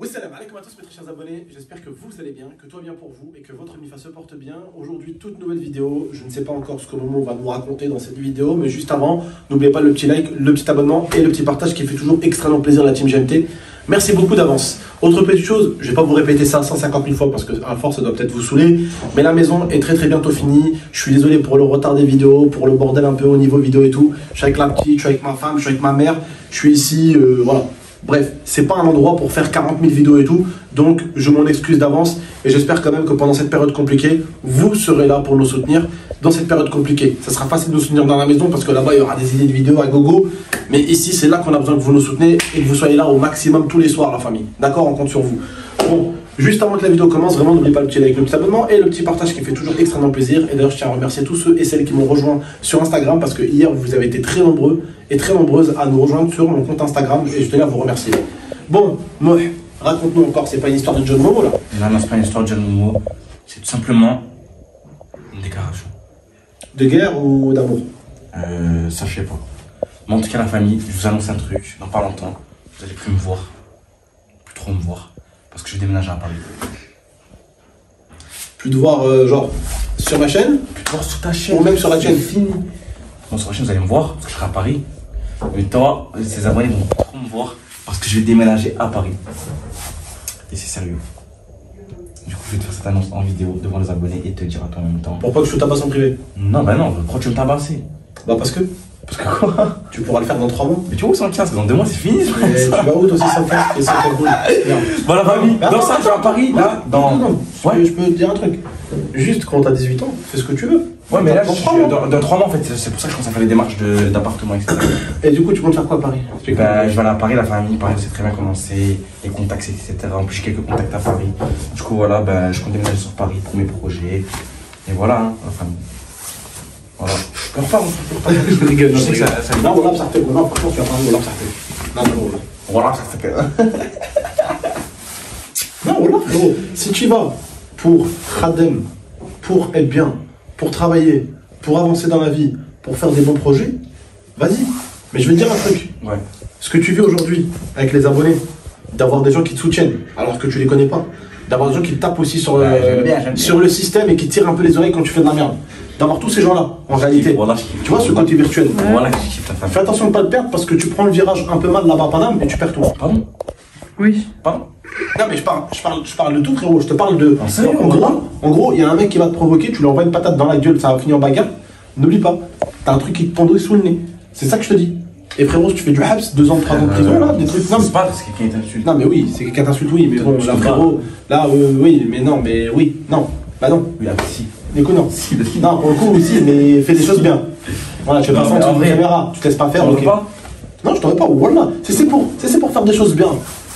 Salam alaikum à tous mes très chers abonnés, j'espère que vous allez bien, que tout va bien pour vous et que votre MIFA se porte bien. Aujourd'hui, toute nouvelle vidéo, je ne sais pas encore ce que Momo va nous raconter dans cette vidéo, mais juste avant, n'oubliez pas le petit like, le petit abonnement et le petit partage qui fait toujours extrêmement plaisir à la team GMT. Merci beaucoup d'avance. Autre petite chose, je ne vais pas vous répéter ça 150 000 fois parce que à force ça doit peut-être vous saouler, mais la maison est très bientôt finie. Je suis désolé pour le retard des vidéos, pour le bordel un peu au niveau vidéo et tout. Je suis avec la petite, je suis avec ma femme, je suis avec ma mère, je suis ici, voilà. Bref, c'est pas un endroit pour faire 40 000 vidéos et tout, donc je m'en excuse d'avance et j'espère quand même que pendant cette période compliquée, vous serez là pour nous soutenir dans cette période compliquée. Ça sera facile de nous soutenir dans la maison parce que là-bas il y aura des idées de vidéos à gogo, mais ici c'est là qu'on a besoin que vous nous souteniez et que vous soyez là au maximum tous les soirs la famille. D'accord, on compte sur vous. Bon, juste avant que la vidéo commence, vraiment n'oubliez pas le petit like, le petit abonnement et le petit partage qui fait toujours extrêmement plaisir. Et d'ailleurs je tiens à remercier tous ceux et celles qui m'ont rejoint sur Instagram parce que hier vous avez été très nombreux et très nombreuses à nous rejoindre sur mon compte Instagram et je tenais à vous remercier. Bon, moi, raconte-nous encore, c'est pas une histoire de John Momo là? Non, c'est pas une histoire de John Momo, c'est tout simplement une déclaration. De guerre ou d'amour? Ça je sais pas. Mais en tout cas la famille, je vous annonce un truc, dans pas longtemps, vous allez plus me voir, plus trop me voir, parce que je vais déménager à Paris. Plus de voir genre sur ma chaîne? Plus de voir sur ta chaîne. Ou même sur la chaîne? Fini. Bon, sur la chaîne vous allez me voir, parce que je serai à Paris. Mais toi, ces abonnés vont trop me voir, parce que je vais déménager à Paris. Et c'est sérieux. Du coup, je vais te faire cette annonce en vidéo devant les abonnés et te dire à toi en même temps. Pourquoi que je te tabasse en privé? Non, bah non, pourquoi tu veux me tabasser? Bah parce que quoi? Tu pourras le faire dans 3 mois. Mais tu vois où sans casque, dans 2 mois c'est fini. Tu vas où toi aussi sans casque et sans cagoule? Bon la famille, dans ça tu vas à Paris, là, dans... Non, Ouais. je peux te dire un truc. Juste quand t'as 18 ans, fais ce que tu veux. Ouais mais là, dans 3 mois. dans 3 mois en fait, c'est pour ça que je commence à faire les démarches d'appartement, etc. Et du coup, tu comptes faire quoi à Paris? Bah, je vais aller à Paris, la famille, Paris c'est très bien commencé, les contacts, etc. En plus j'ai quelques contacts à Paris. Du coup voilà, bah, je compte déménager sur Paris pour mes projets. Et voilà, hein, la famille. Voilà. Pleure pas, Je rigole, je sais que ça... Non, voilà, ça fait. Non, franchement, tu vas pas voilà, ça fait. Non, non, Voilà, ça fait... non, voilà, gros. Si tu vas pour Khadem, pour être bien, pour travailler, pour avancer dans la vie, pour faire des bons projets, vas-y. Mais je vais te dire un truc. Ouais. Ce que tu vis aujourd'hui avec les abonnés, d'avoir des gens qui te soutiennent alors que tu les connais pas, d'avoir des gens qui te tapent aussi sur, j'aime bien. sur le système et qui te tirent un peu les oreilles quand tu fais de la merde. D'avoir tous ces gens-là, en réalité. Voilà, tu vois ce côté virtuel. Voilà, je kiffe ta famille. Fais attention de ne pas le perdre parce que tu prends le virage un peu mal là-bas à Paname et tu perds tout. Pardon? Oui. Pardon? Non mais je parle de tout frérot, je te parle de... En sérieux, en gros, il y a un mec qui va te provoquer, tu lui envoies une patate dans la gueule, ça va finir en bagarre. N'oublie pas, t'as un truc qui te pendouille sous le nez. C'est ça que je te dis. Et frérot, si tu fais du haps, 2 ans, 3 ans de prison, là, des trucs... Non, c'est pas parce que quelqu'un t'insulte. non mais oui, c'est quelqu'un t'insulte, oui, mais bon, là frérot, là, oui, mais non, mais oui, non, bah non. Oui, si. Écoute, non. Non, pour le coup, aussi, mais fais des choses bien. Voilà, tu fais pas ça en caméra, tu te laisses pas faire, ok. Non, je t'aurais pas, voilà. C'est pour faire des choses bien.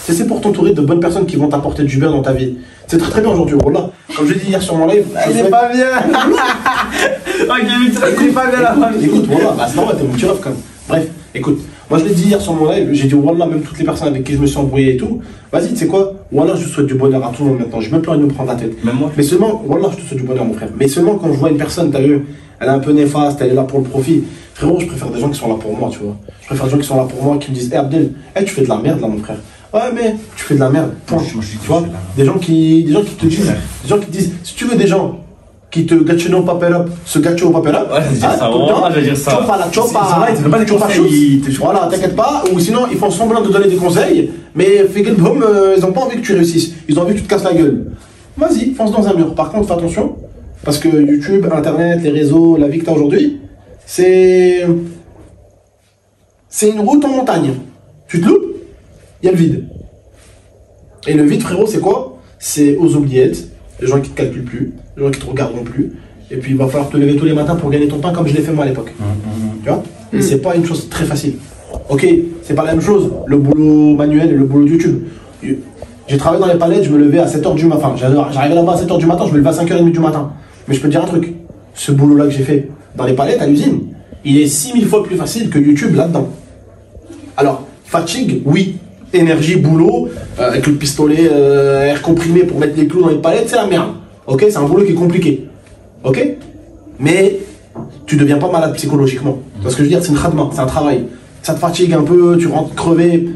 C'est pour t'entourer de bonnes personnes qui vont t'apporter du bien dans ta vie. C'est très bien aujourd'hui, voilà. Comme je l'ai dit hier sur mon live, C'est pas bien. Ok, c'est pas bien la famille. Écoute, voilà, bah c'est normal, t'es mon petit ref quand même. Bref, écoute, moi je l'ai dit hier sur mon live, j'ai dit voilà, même toutes les personnes avec qui je me suis embrouillé et tout, vas-y, tu sais quoi, voilà, je souhaite du bonheur à tout le monde maintenant, j'ai même plus rien à nous prendre la tête. Même moi. Mais seulement, voilà, je te souhaite du bonheur mon frère. Mais seulement quand je vois une personne, t'as vu, elle est un peu néfaste, elle est là pour le profit. Frérot, je préfère des gens qui sont là pour moi, tu vois. Je préfère des gens qui sont là pour moi, qui me disent, hey Abdel, hey, tu fais de la merde là mon frère. Ouais mais tu fais de la merde, point. Moi, je dis Tu vois, des gens qui te disent, si tu veux des gens qui te gâchent au paper up, se gâchent au paper up. Ouais, je vais dire ça, je vais dire ça. Chopa la chopa. Ils te donnent pas des conseils. Voilà, t'inquiète pas. Ou sinon, ils font semblant de donner des conseils, mais fais gaffe, ils ont pas envie que tu réussisses. Ils ont envie que tu te casses la gueule. Vas-y, fonce dans un mur. Par contre, fais attention, parce que YouTube, Internet, les réseaux, la vie que t'as aujourd'hui, c'est une route en montagne. Tu te loupes, il y a le vide. Et le vide, frérot, c'est quoi? C'est aux oubliettes, les gens qui te calculent plus, les gens qui te regarderont plus. Et puis il va falloir te lever tous les matins pour gagner ton pain comme je l'ai fait moi à l'époque. Tu vois? Et c'est pas une chose très facile. Ok, c'est pas la même chose, le boulot manuel et le boulot de YouTube. J'ai travaillé dans les palettes, je me levais à 7h du matin. J'arrivais là-bas à 7h du matin, je me levais à 5h30 du matin. Mais je peux te dire un truc, ce boulot-là que j'ai fait dans les palettes à l'usine, il est 6000 fois plus facile que YouTube là-dedans. Alors, fatigue, oui. Énergie, boulot, avec le pistolet air comprimé pour mettre les clous dans les palettes, c'est la merde. Ok, c'est un boulot qui est compliqué. Ok, mais tu deviens pas malade psychologiquement. Parce que je veux dire, c'est une khadma, c'est un travail. Ça te fatigue un peu, tu rentres crevé.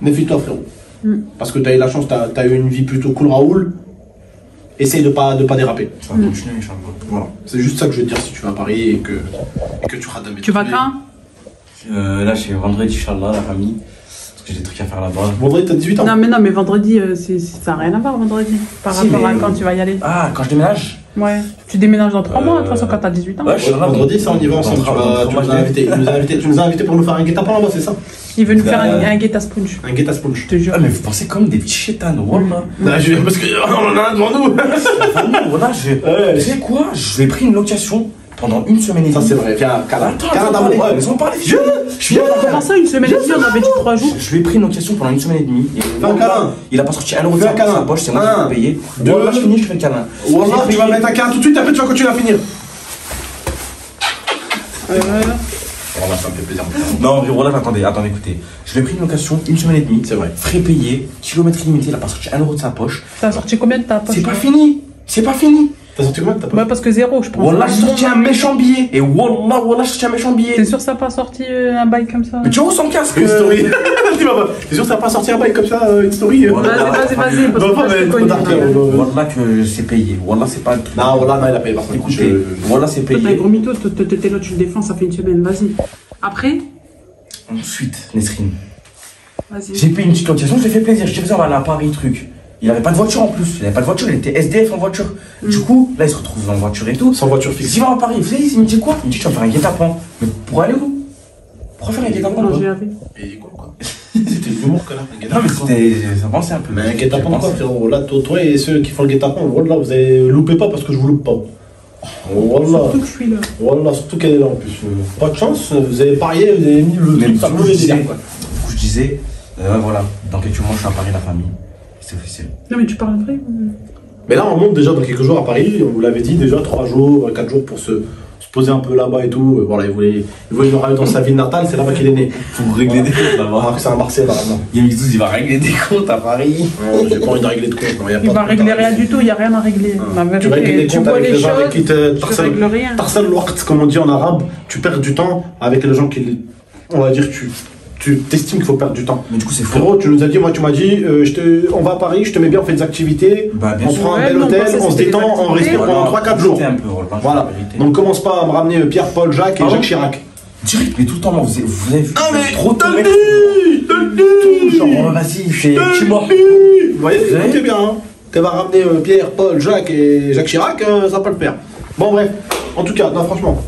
Méfie-toi, frérot. Parce que tu as eu la chance, tu as eu une vie plutôt cool, Raoul. Essaye de pas déraper. Ça va continuer, Inch'Allah. Voilà. C'est juste ça que je veux te dire si tu vas à Paris et que tu rates un Tu vas quand? Là, c'est vendredi, Inch'Allah, la famille. Parce que j'ai des trucs à faire là-bas. Vendredi, t'as 18 ans? Non, mais vendredi, ça n'a rien à voir, vendredi. Par rapport à quand tu vas y aller. Ah, quand je déménage? Ouais. Tu déménages dans 3 mois, de toute façon, quand t'as 18 ans. Ouais, je suis là. Vendredi, ça, on y va ensemble. Tu nous as invités. Tu nous as invités pour nous faire un guet-apens là-bas, c'est ça? Il veut nous faire un guet-à sponge. Un guet-à sponge. Je te jure. Ah, mais vous pensez comme des petits chétanes, wallah. Parce qu'on en a un devant nous. Voilà, tu sais quoi? Je vais pris une location pendant une semaine et demie. Ça, c'est vrai. Viens, Canada, laisse-moi parler. Je viens. Comment ça, une semaine et demie, on avait dit 3 jours? Je lui ai pris une location pendant une semaine et demie. Et Fais un câlin. il a pas sorti 1 euro de Fais un sa câlin. poche, c'est moi qui l'ai payé. Deux. Wallah, je finis, je fais le câlin. Wallah, tu vas mettre un câlin tout de suite, après tu vas continuer à finir. Voilà, ça me fait plaisir. Non, en vrai, voilà, attendez, écoutez. Je lui ai pris une location une semaine et demie. C'est vrai. Frais payés, kilomètres limités, il a pas sorti 1 euro de sa poche. T'as sorti combien de ta poche? C'est pas fini. C'est pas fini. T'as sorti combien de ta poche? Ouais, parce que 0, je pense. Wallah, j'ai sorti un méchant billet. Et wallah, j'ai sorti un méchant billet. T'es sûr que ça n'a pas sorti un bail comme ça? Mais tu vois, sans casque. Une story. T'es sûr que ça va pas sortir un bail comme ça, une story? Vas-y, vas-y, parce que moi, je te connais. Wallah que c'est payé. Wallah, c'est pas le truc. Non, voilà, non, il a payé par contre. Écoutez, wallah, c'est Toi, t'as un payé. gros mytho, t'es là, tu le défends, ça fait une semaine, vas-y. Après, Ensuite, Nesrine. vas-y. J'ai payé une petite location, je l'ai fait plaisir. Je t'ai fait ça, on va aller à Paris, truc. Il avait pas de voiture en plus. Il avait pas de voiture, il était SDF en voiture. Du coup, là, il se retrouve en voiture et tout. Sans voiture fixe. S'il va à Paris, vous savez, il me dit quoi? Il me dit, tu vas faire un guet-apens. Mais pour aller où? Pourquoi faire un guet-apens? Non, j'ai lavé. Et quoi? C'était de l'humour, connard. Un Non, mais guet-apens. c'était. Ça pensait un peu. Mais un guet-apens quoi, frérot? Là, toi et ceux qui font le guet-apens, voilà, vous avez loupé pas parce que je vous loupe pas. Voilà. Surtout que je suis là. Voilà, surtout qu'elle est là en plus. Pas de chance, vous avez parié, vous avez mis le Mais truc du par coup, le je délire, disais, quoi. je disais, voilà, dans quelques mois, je suis à Paris, la famille. C'est officiel. Non, mais tu parles vrai? Mais là, on monte déjà dans quelques jours à Paris, on vous l'avait dit déjà, 3 jours, 4 jours pour se poser un peu là-bas et tout. Voilà, il voulait nous ramener dans sa ville natale, c'est là-bas qu'il est né. Faut régler des comptes là-bas. Alors que c'est un Marseille là maintenant. Yamizou, il va régler des comptes à Paris. J'ai pas envie de régler de compte. Non, y a Il pas va de régler compte à rien du tout, il n'y a rien à régler. La Tu règles vérité, des tu comptes vois avec les les gens avec qui choses, te tu règles rien. tarsal l'waqt, comme on dit en arabe, tu perds du temps avec les gens qui, on va dire, tu t'estimes qu'il faut perdre du temps. Mais du coup, c'est faux. Frérot, tu nous as dit, moi tu m'as dit, on va à Paris, je te mets bien, on fait des activités, Bah, bien on sûr. prend un Ouais, bel mais on hôtel, pensait que on se c'était des détend, on activités. respire pendant 3-4 jours. Un peu, voilà, Voilà. la vérité. Donc commence pas à me ramener Pierre, Paul, Jacques et Pardon Jacques Chirac. Direct, mais tout le temps, moi, vous avez vu. Ah mais trop de mecs. Tony Genre, vas-y, c'est mort. Vous voyez, Vous écoutez bien, hein. Tu vas ramener Pierre, Paul, Jacques et Jacques Chirac, ça va pas le faire. Bon bref, en tout cas, non franchement.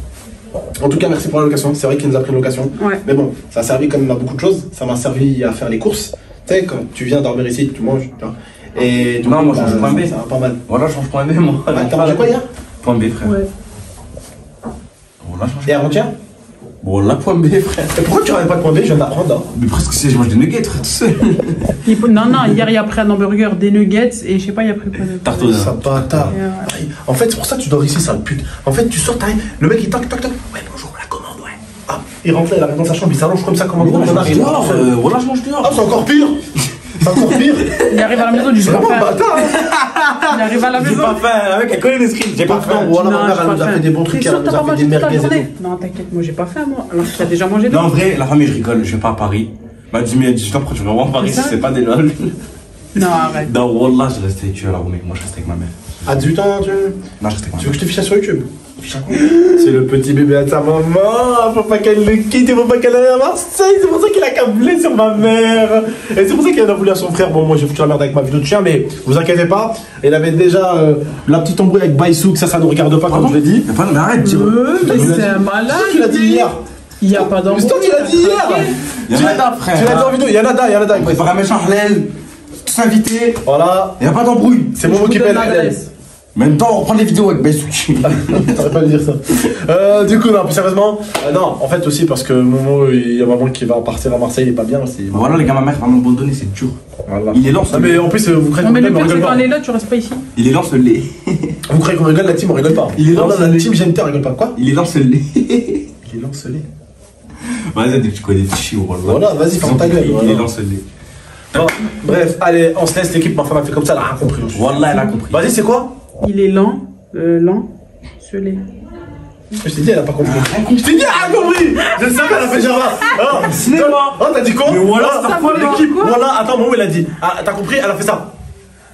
En tout cas, merci pour la location. C'est vrai qu'il nous a pris une location. Ouais. Mais bon, ça a servi quand même à beaucoup de choses. Ça m'a servi à faire les courses. Tu sais, quand tu viens dormir ici, tu manges. Tu vois. Et du Non, coup, moi, je change point B. ça va pas mal. Voilà, je change point B, moi. Ouais, t'as mangé quoi hier? Point B, frère. Ouais. Voilà, je change. Et avant-hier? Voilà, point B, frère. Et pourquoi tu ramènes pas de point B? Je viens d'apprendre là. Mais presque, si je mange des nuggets, frère, tout seul. Non, hier, il a pris un hamburger, des nuggets et je sais pas, il a pris quoi d'autre. Tarte aux Ça bâtard. Ouais. En fait, c'est pour ça que tu dors ici, sale pute. En fait, tu sors, t'arrives, le mec il toc toc toc. Ouais, bonjour, la commande, ouais. Ah, il rentre là, il arrive dans sa chambre, il s'allonge comme ça, comme un Mais gros non, je connard, mange il dehors. rentre. Voilà, je mange dehors. Ah, c'est encore pire. C'est encore pire. Il arrive à la maison, je dis pas Vraiment faim. bâtard. Hein. Il arrive à la J'ai maison. pas faim, la mec, elle connaît Nesrine. J'ai pas Pas faim. faim. Voilà, ma mère, j'ai elle pas nous a faim. fait des bons trucs, T'es elle sûr, nous t'as a pas fait mangé des toute la merguez et journée? Non, t'inquiète, moi j'ai pas faim, moi. Alors que t'as déjà mangé Non, en donc. vrai, la famille, je rigole, je vais pas à Paris. M'a dit, mais à 18 ans, pourquoi tu veux vraiment à Paris si C'est ça c'est pas des lol? Non, arrête. Non, Wallah, je restais avec à la Roumée. Moi, je restais avec ma mère. À 18 ans, Non, je restais avec ma tu veux mère. que je te fiche ça sur YouTube? C'est le petit bébé à ta maman, faut pas qu'elle le quitte, il faut pas qu'elle aille à Marseille, c'est pour ça qu'il a câblé sur ma mère. Et c'est pour ça qu'il en a voulu à son frère. Bon, moi j'ai foutu la merde avec ma vidéo de chien, mais vous inquiétez pas, il avait déjà la petite embrouille avec Baïsouk, ça nous regarde pas comme je l'ai dit. Mais pas, mais arrête, dis. Mais Tu l'as c'est dit. un malade. Tu l'as dit hier. Il n'y a pas Mais d'embrouille. c'est toi qui l'as dit hier. Yanada, frère. Tu l'as dit en vidéo, Yanada. Il faut faire un méchant halal. Tous invités. Voilà, Il n'y a pas d'embrouille. c'est mon mot qui pèle. Même temps, on reprend les vidéos avec Baïsouki. T'aurais pas dû dire ça. Du coup, non, plus sérieusement, non, en fait aussi parce que Momo, il y a maman qui va partir à Marseille, il est pas bien. Voilà, les gars, ma mère va m'abandonner, c'est dur. Voilà. Il est lent, Ah, mais en plus, vous croyez Non, mais qu'on le rigole, pire, on c'est rigole quand pas. elle est là, tu restes pas ici. Il est lent, ce lait. Vous croyez qu'on rigole, la team, on rigole pas. Il est non, lent, la ce team GMT, on rigole pas. Quoi? Il est lent, ce lait. Il est lancelé. Vas-y, tu connais des chiens, Voilà, vas-y, ferme ta gueule. Il voilà. est lent, ce lait. Bon, bref, allez, on se laisse l'équipe, ma femme a fait comme ça, elle a rien compris. Wallah, elle a compris. Vas-y, c'est quoi? Il est lent, lent, ce lait. Je t'ai dit, elle a pas compris. Je t'ai dit, elle a compris. Je savais, elle a fait Java. Cinéma. Oh, t'as dit quoi? Mais voilà, Ah, ça veut dire l'équipe. quoi? Voilà, attends, Momo, il a dit. Ah, t'as compris? Elle a fait ça.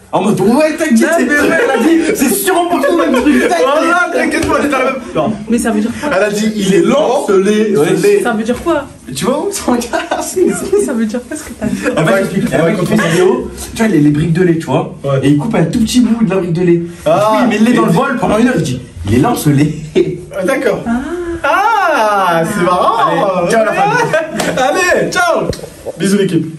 En mode, ouais, t'inquiète, elle a dit, c'est sûrement pour tout le même truc. Voilà, t'inquiète pas, t'es dans la même. Non. Mais ça veut dire quoi? Elle a dit, il est lent, ce lait. Ça veut dire quoi? Tu vois où ça regarde? Ça veut dire quoi ce que t'as dit? En fait, il y a un mec qui fait une vidéo, tu vois, les briques de lait, tu vois, Ouais. et il coupe un tout petit bout de la brique de lait. Ah, Il met le lait dans le bol pendant 1 heure, il dit, il est lent ce lait. D'accord. Ah, c'est marrant. Allez, ciao la famille. Allez, ciao. Bisous l'équipe.